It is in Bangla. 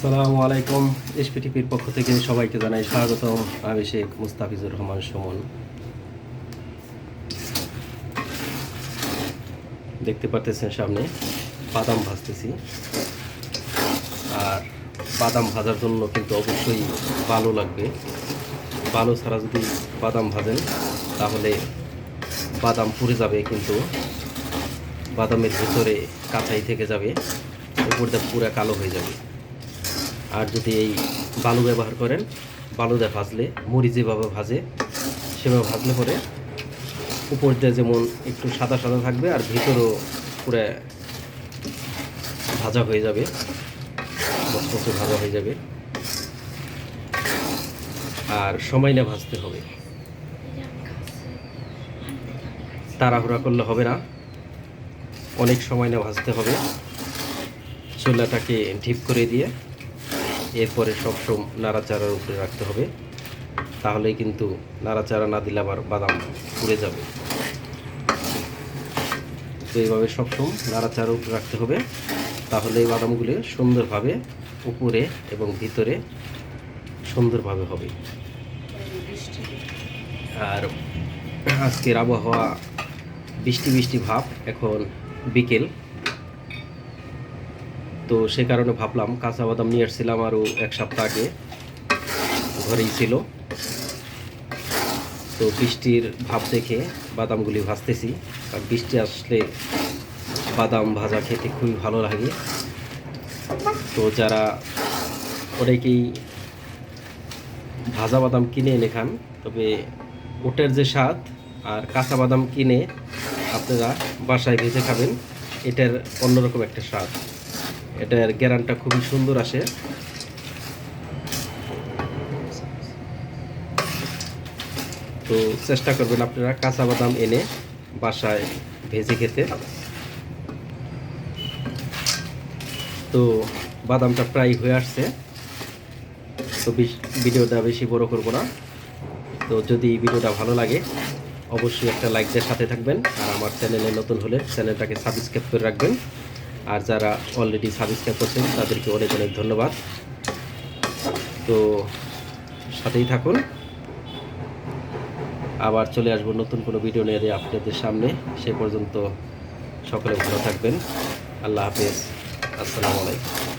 আসসালামু আলাইকুম। এসপিটিপির পক্ষ থেকে সবাইকে জানাই স্বাগতম। আমি শেখ মুস্তাফিজুর রহমান সুমন। দেখতে পারতেছেন সামনে বাদাম ভাজতেছি। আর বাদাম ভাজার জন্য কিন্তু অবশ্যই বালু লাগবে। বালু ছাড়া যদি বাদাম ভাজেন তাহলে বাদাম পুড়ে যাবে, কিন্তু বাদামের ভিতরে কাঁচাই থেকে যাবে, উপরটা পুরো কালো হয়ে যাবে। আর যদি এই বালু ব্যবহার করেন, বালু দিয়ে ভাজলে মুড়ি যেভাবে ভাজে সেভাবে ভাজলে পরে উপর দিয়ে যেমন একটু সাদা সাদা থাকবে আর ভিতরেও পুরো ভাজা হয়ে যাবে, মচমচে ভাজা হয়ে যাবে। আর সময় নিয়ে ভাজতে হবে, তাড়াহুড়া করলে হবে না, অনেক সময় নিয়ে ভাজতে হবে। চুলাটাকে ঢিপ করে দিয়ে এরপরে সবসময় নাড়াচাড়ার উপরে রাখতে হবে, তাহলেই কিন্তু নাড়াচাড়া না দিলে আবার বাদাম পুড়ে যাবে। তো এইভাবে সবসময় নাড়াচাড়ার উপরে রাখতে হবে, তাহলে এই বাদামগুলি সুন্দরভাবে উপরে এবং ভিতরে সুন্দরভাবে হবে। আর আজকের আবহাওয়া বৃষ্টি বৃষ্টি ভাব, এখন বিকেল, তো সে কারণে ভাবলাম কাঁচা বাদাম নিয়ে আসছিলাম আরও এক সপ্তাহ আগে, ঘরেই ছিল। তো বৃষ্টির ভাব দেখে বাদামগুলি ভাজতেছি। আর বৃষ্টি আসলে বাদাম ভাজা খেতে খুবই ভালো লাগে। তো যারা অনেকেই ভাজা বাদাম কিনে এনে খান, তবে ওটার যে স্বাদ আর কাঁচা বাদাম কিনে আপনারা বাসায় ভেজে খাবেন, এটার অন্যরকম একটা স্বাদ। এটার গ্যারান্টটা খুবই সুন্দর আসে। তো চেষ্টা করবেন আপনারা কাঁচা বাদাম এনে বাসায় ভেজে খেতে। তো বাদামটা প্রায় হয়ে আসছে, তো ভিডিওটা বেশি বড় করব না। তো যদি ভিডিওটা ভালো লাগে অবশ্যই একটা লাইক দিয়ে সাথে থাকবেন, আর আমার চ্যানেলে নতুন হলে চ্যানেলটাকে সাবস্ক্রাইব করে রাখবেন। আর যারা অলরেডি সাবস্ক্রাইব করছেন তাদেরকে অনেক অনেক ধন্যবাদ। তো সাথেই থাকুন, আবার চলে আসবো নতুন কোনো ভিডিও নিয়ে আপনাদের সামনে। সে পর্যন্ত সকলে ভালো থাকবেন। আল্লাহ হাফেজ। আসসালামু আলাইকুম।